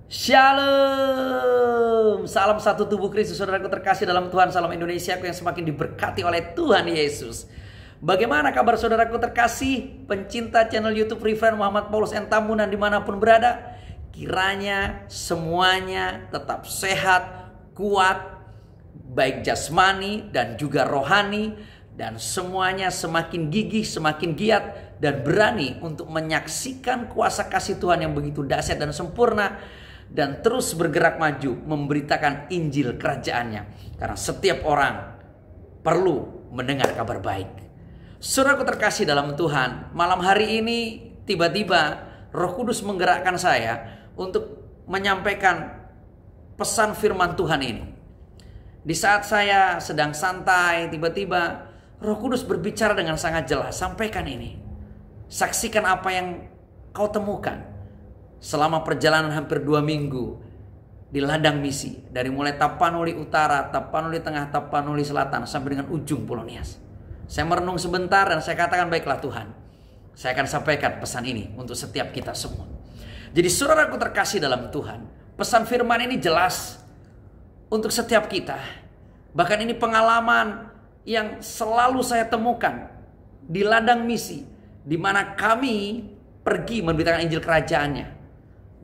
Shalom, salam satu tubuh Kristus, saudaraku terkasih dalam Tuhan. Salam Indonesia, aku yang semakin diberkati oleh Tuhan Yesus. Bagaimana kabar saudaraku terkasih, pencinta channel YouTube Reverend Muhammad Paulus N. Tambunan dimanapun berada? Kiranya semuanya tetap sehat, kuat, baik jasmani dan juga rohani, dan semuanya semakin gigih, semakin giat, dan berani untuk menyaksikan kuasa kasih Tuhan yang begitu dahsyat dan sempurna, dan terus bergerak maju memberitakan Injil kerajaannya. Karena setiap orang perlu mendengar kabar baik. Saudaraku terkasih dalam Tuhan, malam hari ini tiba-tiba Roh Kudus menggerakkan saya untuk menyampaikan pesan firman Tuhan ini. Di saat saya sedang santai, tiba-tiba Roh Kudus berbicara dengan sangat jelas. Sampaikan ini. Saksikan apa yang kau temukan selama perjalanan hampir 2 minggu di ladang misi, dari mulai Tapanuli Utara, Tapanuli Tengah, Tapanuli Selatan sampai dengan ujung Pulau Nias. Saya merenung sebentar dan saya katakan, baiklah Tuhan, saya akan sampaikan pesan ini untuk setiap kita semua. Jadi saudaraku terkasih dalam Tuhan, pesan firman ini jelas untuk setiap kita. Bahkan ini pengalaman yang selalu saya temukan di ladang misi, di mana kami pergi memberitakan Injil kerajaannya.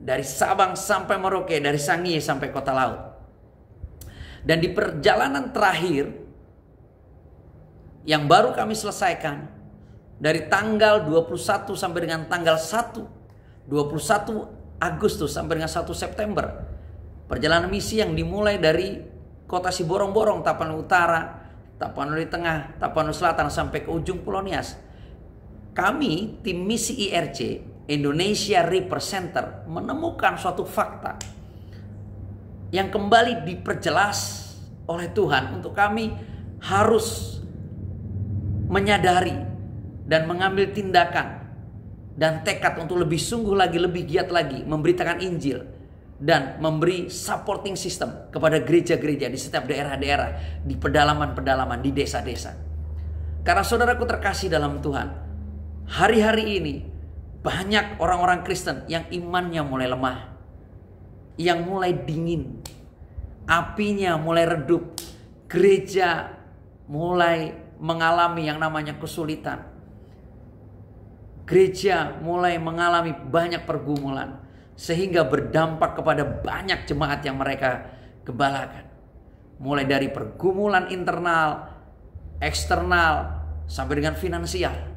Dari Sabang sampai Merauke, dari Sangihe sampai Kota Laut. Dan di perjalanan terakhir yang baru kami selesaikan, dari tanggal 21 sampai dengan tanggal 1, 21 Agustus sampai dengan 1 September. Perjalanan misi yang dimulai dari Kota Siborong-Borong, Tapanuli Utara, Tapanuli Tengah, Tapanuli Selatan sampai ke ujung Pulau Nias. Kami tim misi IRC Indonesia Reaper Center menemukan suatu fakta yang kembali diperjelas oleh Tuhan untuk kami harus menyadari dan mengambil tindakan dan tekad untuk lebih sungguh lagi, lebih giat lagi memberitakan Injil dan memberi supporting system kepada gereja-gereja di setiap daerah-daerah, di pedalaman-pedalaman, di desa-desa. Karena saudaraku terkasih dalam Tuhan, hari-hari ini banyak orang-orang Kristen yang imannya mulai lemah, yang mulai dingin, apinya mulai redup, gereja mulai mengalami yang namanya kesulitan, gereja mulai mengalami banyak pergumulan, sehingga berdampak kepada banyak jemaat yang mereka gembalakan. Mulai dari pergumulan internal, eksternal, sampai dengan finansial.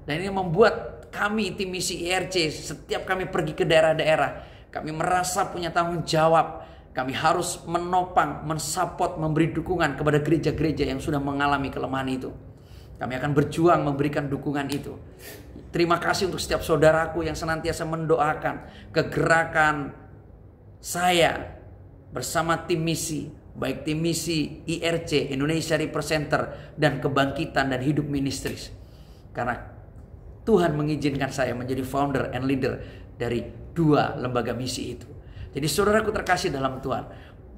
Dan ini membuat kami tim misi IRC, setiap kami pergi ke daerah-daerah, kami merasa punya tanggung jawab. Kami harus menopang, mensupport, memberi dukungan kepada gereja-gereja yang sudah mengalami kelemahan itu. Kami akan berjuang memberikan dukungan itu. Terima kasih untuk setiap saudaraku yang senantiasa mendoakan kegerakan saya bersama tim misi, baik tim misi IRC Indonesia Reaper Center dan Kebangkitan dan Hidup Ministries. Karena Tuhan mengizinkan saya menjadi founder and leader dari 2 lembaga misi itu. Jadi saudaraku terkasih dalam Tuhan,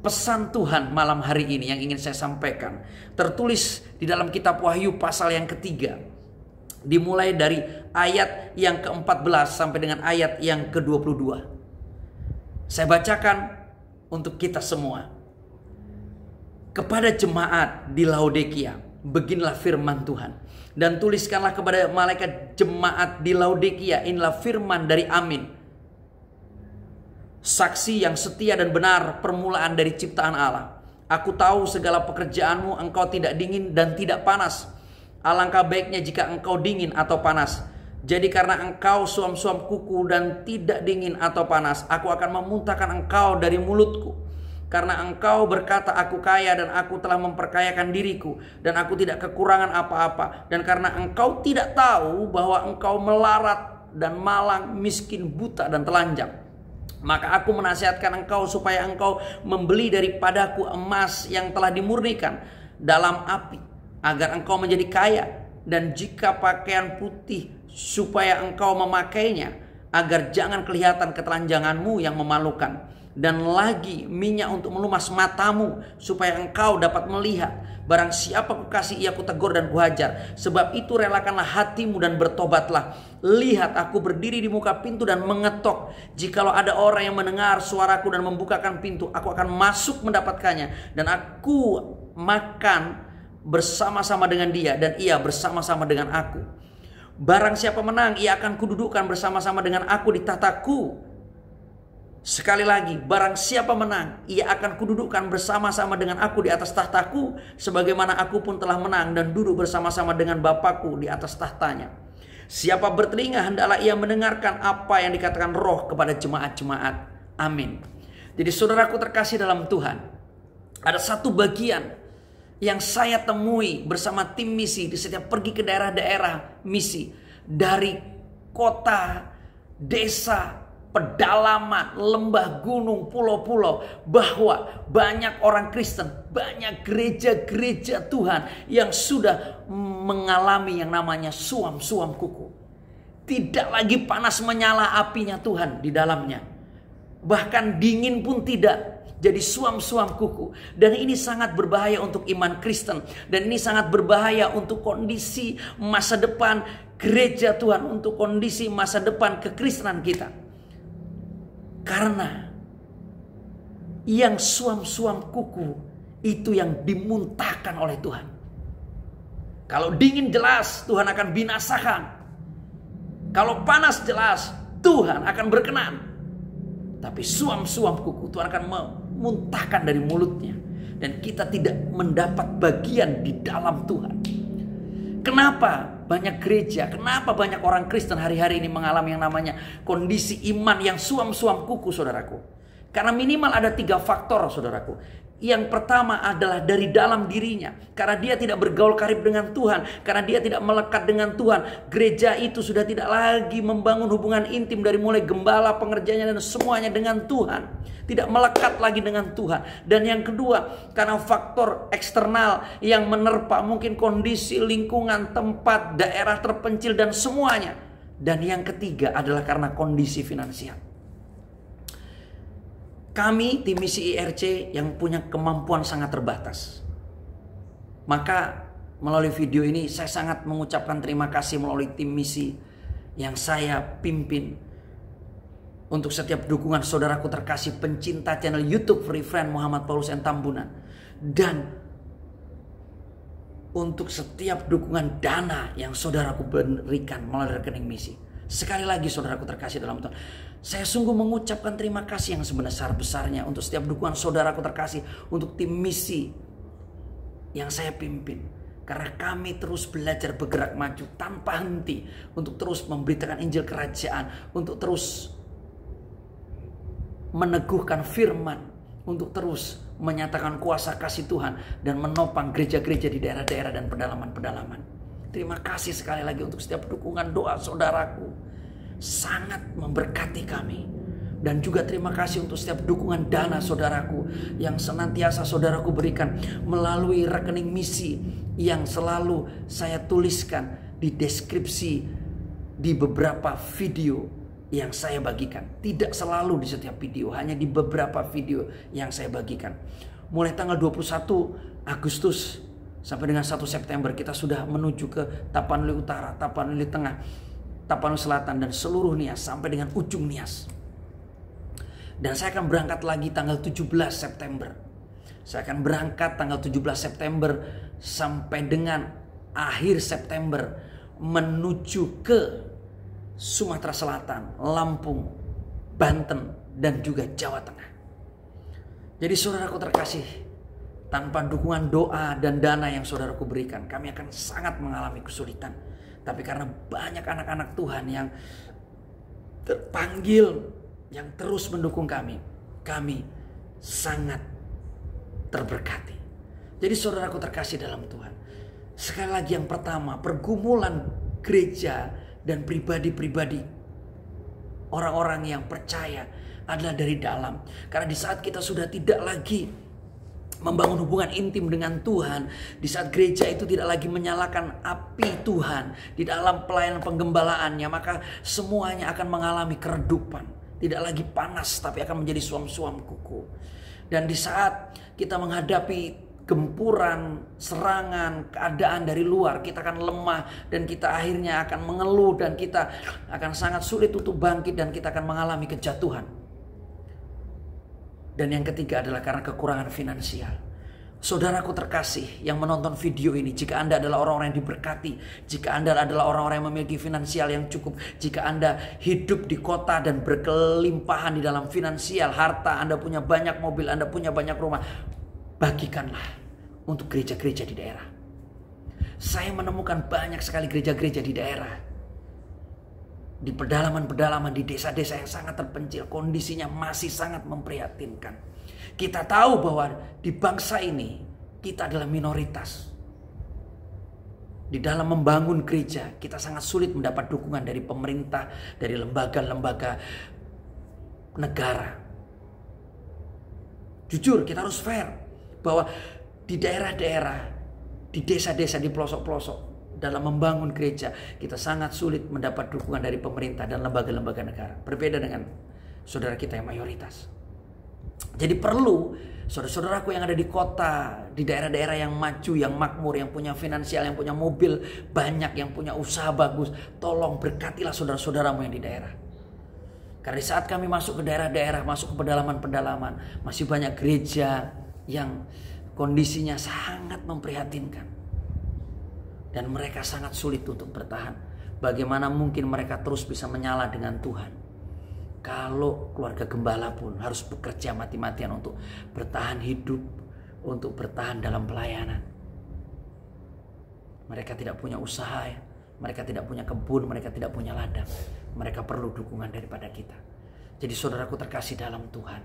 pesan Tuhan malam hari ini yang ingin saya sampaikan tertulis di dalam kitab Wahyu pasal yang ketiga, dimulai dari ayat yang ke-14 sampai dengan ayat yang ke-22. Saya bacakan untuk kita semua. Kepada jemaat di Laodikia, beginilah firman Tuhan. Dan tuliskanlah kepada malaikat jemaat di Laodikia, inilah firman dari Amin, saksi yang setia dan benar, permulaan dari ciptaan Allah. Aku tahu segala pekerjaanmu, engkau tidak dingin dan tidak panas. Alangkah baiknya jika engkau dingin atau panas. Jadi karena engkau suam-suam kuku dan tidak dingin atau panas, aku akan memuntahkan engkau dari mulutku. Karena engkau berkata, aku kaya dan aku telah memperkayakan diriku, dan aku tidak kekurangan apa-apa. Dan karena engkau tidak tahu bahwa engkau melarat dan malang, miskin, buta dan telanjang, maka aku menasihatkan engkau supaya engkau membeli daripadaku emas yang telah dimurnikan dalam api, agar engkau menjadi kaya. Dan jika pakaian putih, supaya engkau memakainya, agar jangan kelihatan ketelanjanganmu yang memalukan. dan lagi minyak untuk melumas matamu, supaya engkau dapat melihat. Barang siapa kukasih ia kutegur dan kuhajar. Sebab itu relakanlah hatimu dan bertobatlah. Lihat, aku berdiri di muka pintu dan mengetok. Jikalau ada orang yang mendengar suaraku dan membukakan pintu, aku akan masuk mendapatkannya, dan aku makan bersama-sama dengan dia, dan ia bersama-sama dengan aku. Barang siapa menang, ia akan kududukkan bersama-sama dengan aku di tahtaku. Sekali lagi, barang siapa menang, ia akan kududukkan bersama-sama dengan aku di atas tahtaku, sebagaimana aku pun telah menang dan duduk bersama-sama dengan Bapakku di atas tahtanya. Siapa bertelinga, hendaklah ia mendengarkan apa yang dikatakan Roh kepada jemaat-jemaat. Amin. Jadi saudaraku terkasih dalam Tuhan, ada satu bagian yang saya temui bersama tim misi di setiap pergi ke daerah-daerah misi, dari kota, desa, pedalaman, lembah, gunung, pulau-pulau, bahwa banyak orang Kristen, banyak gereja-gereja Tuhan yang sudah mengalami yang namanya suam-suam kuku. Tidak lagi panas menyala apinya Tuhan di dalamnya, bahkan dingin pun tidak. Jadi suam-suam kuku. Dan ini sangat berbahaya untuk iman Kristen. Dan ini sangat berbahaya untuk kondisi masa depan gereja Tuhan, untuk kondisi masa depan kekristenan kita. Karena yang suam-suam kuku itu yang dimuntahkan oleh Tuhan. Kalau dingin jelas Tuhan akan binasakan. Kalau panas jelas Tuhan akan berkenan. Tapi suam-suam kuku Tuhan akan memuntahkan dari mulutnya. Dan kita tidak mendapat bagian di dalam Tuhan. Kenapa banyak gereja, kenapa banyak orang Kristen hari-hari ini mengalami yang namanya kondisi iman yang suam-suam kuku, saudaraku? Karena minimal ada 3 faktor, saudaraku. Yang pertama adalah dari dalam dirinya. Karena dia tidak bergaul karib dengan Tuhan. Karena dia tidak melekat dengan Tuhan. Gereja itu sudah tidak lagi membangun hubungan intim dari mulai gembala, pengerjanya, dan semuanya dengan Tuhan. Tidak melekat lagi dengan Tuhan. Dan yang kedua, karena faktor eksternal yang menerpa. Mungkin kondisi lingkungan, tempat, daerah terpencil, dan semuanya. Dan yang ketiga adalah karena kondisi finansial. Kami tim misi IRC yang punya kemampuan sangat terbatas. Maka melalui video ini saya sangat mengucapkan terima kasih melalui tim misi yang saya pimpin. Untuk setiap dukungan saudaraku terkasih pencinta channel YouTube Free Friend Muhammad Paulus N. Tambunan. Dan untuk setiap dukungan dana yang saudaraku berikan melalui rekening misi. Sekali lagi saudaraku terkasih dalam Tuhan, saya sungguh mengucapkan terima kasih yang sebesar-besarnya untuk setiap dukungan saudaraku terkasih, untuk tim misi yang saya pimpin. Karena kami terus belajar bergerak maju tanpa henti untuk terus memberitakan Injil Kerajaan, untuk terus meneguhkan firman, untuk terus menyatakan kuasa kasih Tuhan dan menopang gereja-gereja di daerah-daerah dan pedalaman-pedalaman. Terima kasih sekali lagi untuk setiap dukungan doa saudaraku. Sangat memberkati kami. Dan juga terima kasih untuk setiap dukungan dana saudaraku yang senantiasa saudaraku berikan melalui rekening misi yang selalu saya tuliskan di deskripsi di beberapa video yang saya bagikan. Tidak selalu di setiap video, hanya di beberapa video yang saya bagikan. Mulai tanggal 21 Agustus sampai dengan 1 September kita sudah menuju ke Tapanuli Utara, Tapanuli Tengah, Tapanuli Selatan, dan seluruh Nias sampai dengan ujung Nias. Dan saya akan berangkat lagi tanggal 17 September. Saya akan berangkat tanggal 17 September sampai dengan akhir September menuju ke Sumatera Selatan, Lampung, Banten, dan juga Jawa Tengah. Jadi saudaraku terkasih, tanpa dukungan doa dan dana yang saudaraku berikan, kami akan sangat mengalami kesulitan. Tapi karena banyak anak-anak Tuhan yang terpanggil, yang terus mendukung kami sangat terberkati. Jadi saudaraku terkasih dalam Tuhan, sekali lagi yang pertama, pergumulan gereja dan pribadi-pribadi, orang-orang yang percaya adalah dari dalam. Karena di saat kita sudah tidak lagi membangun hubungan intim dengan Tuhan, di saat gereja itu tidak lagi menyalakan api Tuhan di dalam pelayanan penggembalaannya, maka semuanya akan mengalami keredupan. Tidak lagi panas, tapi akan menjadi suam-suam kuku. Dan di saat kita menghadapi gempuran, serangan, keadaan dari luar, kita akan lemah dan kita akhirnya akan mengeluh dan kita akan sangat sulit untuk bangkit dan kita akan mengalami kejatuhan. Dan yang ketiga adalah karena kekurangan finansial. Saudaraku terkasih yang menonton video ini, jika Anda adalah orang-orang yang diberkati, jika Anda adalah orang-orang yang memiliki finansial yang cukup, jika Anda hidup di kota dan berkelimpahan di dalam finansial, harta, Anda punya banyak mobil, Anda punya banyak rumah, bagikanlah untuk gereja-gereja di daerah. Saya menemukan banyak sekali gereja-gereja di daerah, di pedalaman-pedalaman, di desa-desa yang sangat terpencil, kondisinya masih sangat memprihatinkan. Kita tahu bahwa di bangsa ini kita adalah minoritas. Di dalam membangun gereja kita sangat sulit mendapat dukungan dari pemerintah, dari lembaga-lembaga negara. Jujur kita harus fair bahwa di daerah-daerah, di desa-desa, di pelosok-pelosok dalam membangun gereja kita sangat sulit mendapat dukungan dari pemerintah dan lembaga-lembaga negara. Berbeda dengan saudara kita yang mayoritas. Jadi perlu saudara-saudaraku yang ada di kota, di daerah-daerah yang maju, yang makmur, yang punya finansial, yang punya mobil banyak, yang punya usaha bagus, tolong berkatilah saudara-saudaramu yang di daerah. Karena di saat kami masuk ke daerah-daerah, masuk ke pedalaman-pedalaman, masih banyak gereja yang kondisinya sangat memprihatinkan. Dan mereka sangat sulit untuk bertahan. Bagaimana mungkin mereka terus bisa menyala dengan Tuhan kalau keluarga gembala pun harus bekerja mati-matian untuk bertahan hidup, untuk bertahan dalam pelayanan. Mereka tidak punya usaha, ya. Mereka tidak punya kebun, mereka tidak punya ladang. Mereka perlu dukungan daripada kita. Jadi saudaraku terkasih dalam Tuhan,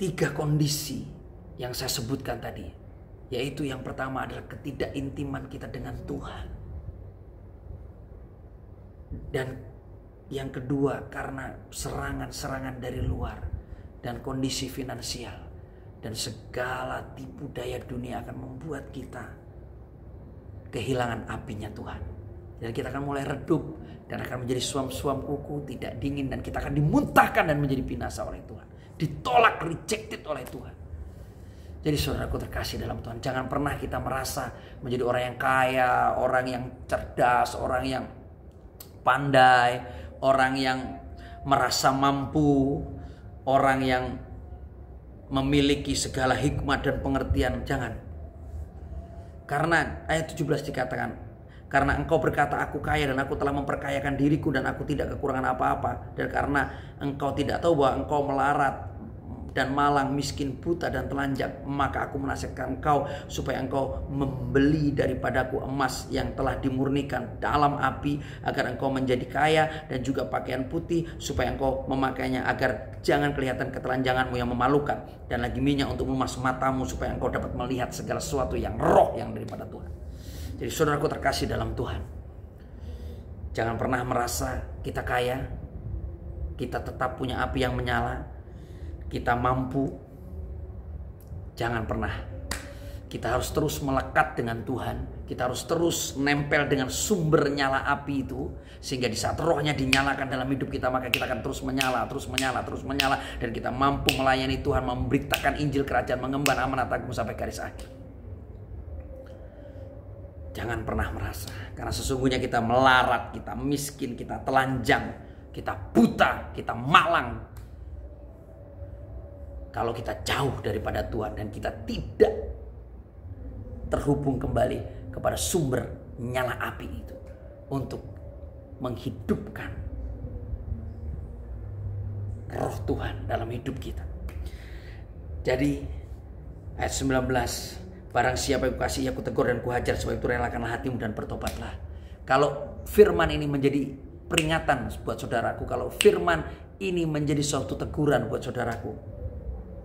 3 kondisi yang saya sebutkan tadi, yaitu yang pertama adalah ketidakintiman kita dengan Tuhan. Dan yang kedua karena serangan-serangan dari luar dan kondisi finansial dan segala tipu daya dunia akan membuat kita kehilangan apinya Tuhan. Dan kita akan mulai redup dan akan menjadi suam-suam kuku, tidak dingin, dan kita akan dimuntahkan dan menjadi binasa oleh Tuhan. Ditolak, rejected oleh Tuhan. Jadi saudaraku terkasih dalam Tuhan, jangan pernah kita merasa menjadi orang yang kaya, orang yang cerdas, orang yang pandai, orang yang merasa mampu, orang yang memiliki segala hikmat dan pengertian. Jangan. Karena ayat 17 dikatakan, karena engkau berkata aku kaya dan aku telah memperkayakan diriku dan aku tidak kekurangan apa-apa. Dan karena engkau tidak tahu bahwa engkau melarat dan malang, miskin, buta dan telanjang, maka aku menasihatkan engkau supaya engkau membeli daripadaku emas yang telah dimurnikan dalam api, agar engkau menjadi kaya, dan juga pakaian putih supaya engkau memakainya, agar jangan kelihatan ketelanjanganmu yang memalukan, dan lagi minyak untuk memas matamu supaya engkau dapat melihat segala sesuatu yang roh yang daripada Tuhan. Jadi saudaraku terkasih dalam Tuhan, jangan pernah merasa kita kaya, kita tetap punya api yang menyala, kita mampu. Jangan pernah. Kita harus terus melekat dengan Tuhan. Kita harus terus nempel dengan sumber nyala api itu, sehingga di saat rohnya dinyalakan dalam hidup kita, maka kita akan terus menyala, terus menyala, terus menyala, dan kita mampu melayani Tuhan, memberitakan Injil Kerajaan, mengemban amanat agung sampai garis akhir. Jangan pernah merasa, karena sesungguhnya kita melarat, kita miskin, kita telanjang, kita buta, kita malang, kalau kita jauh daripada Tuhan dan kita tidak terhubung kembali kepada sumber nyala api itu untuk menghidupkan roh Tuhan dalam hidup kita. Jadi ayat 19, barang siapa yang kukasihi aku tegur dan kuhajar, sebab itu relakanlah hatimu dan bertobatlah. Kalau firman ini menjadi peringatan buat saudaraku, kalau firman ini menjadi suatu teguran buat saudaraku,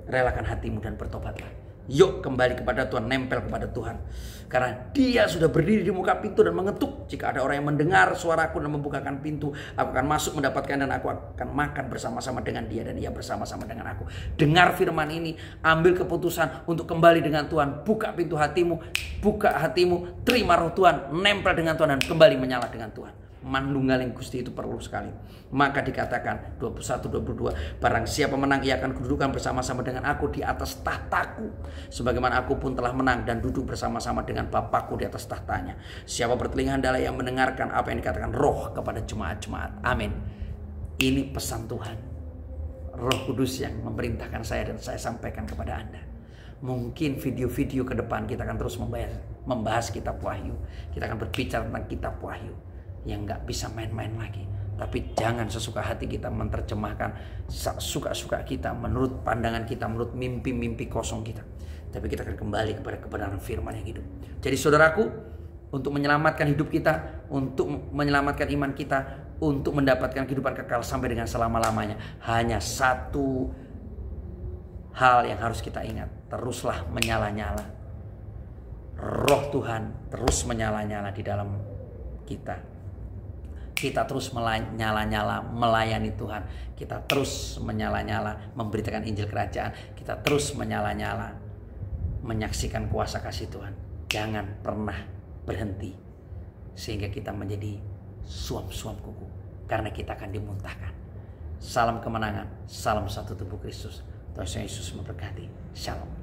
relakan hatimu dan bertobatlah. Yuk kembali kepada Tuhan, nempel kepada Tuhan. Karena Dia sudah berdiri di muka pintu dan mengetuk. Jika ada orang yang mendengar suaraku dan membukakan pintu, aku akan masuk mendapatkan dan aku akan makan bersama-sama dengan dia dan ia bersama-sama dengan aku. Dengar firman ini, ambil keputusan untuk kembali dengan Tuhan. Buka pintu hatimu, buka hatimu, terima roh Tuhan, nempel dengan Tuhan dan kembali menyala dengan Tuhan. Manunggaling Gusti itu perlu sekali. Maka dikatakan 21-22, barang siapa menang ia akan kedudukan bersama-sama dengan aku di atas tahtaku, sebagaimana aku pun telah menang dan duduk bersama-sama dengan Bapakku di atas tahtanya. Siapa bertelinga hendaklah yang mendengarkan apa yang dikatakan Roh kepada jemaat-jemaat. Amin. Ini pesan Tuhan, Roh Kudus yang memerintahkan saya dan saya sampaikan kepada Anda. Mungkin video-video ke depan kita akan terus membahas kitab Wahyu. Kita akan berbicara tentang kitab Wahyu yang gak bisa main-main lagi. Tapi jangan sesuka hati kita menerjemahkan suka-suka kita, menurut pandangan kita, menurut mimpi-mimpi kosong kita. Tapi kita akan kembali kepada kebenaran firman yang hidup. Jadi saudaraku, untuk menyelamatkan hidup kita, untuk menyelamatkan iman kita, untuk mendapatkan kehidupan kekal sampai dengan selama-lamanya, hanya satu hal yang harus kita ingat. Teruslah menyala-nyala. Roh Tuhan terus menyala-nyala di dalam kita. Kita terus menyala-nyala melayani Tuhan. Kita terus menyala-nyala memberitakan Injil Kerajaan. Kita terus menyala-nyala menyaksikan kuasa kasih Tuhan. Jangan pernah berhenti sehingga kita menjadi suam-suam kuku, karena kita akan dimuntahkan. Salam kemenangan, salam satu tubuh Kristus. Tuhan Yesus memberkati. Shalom.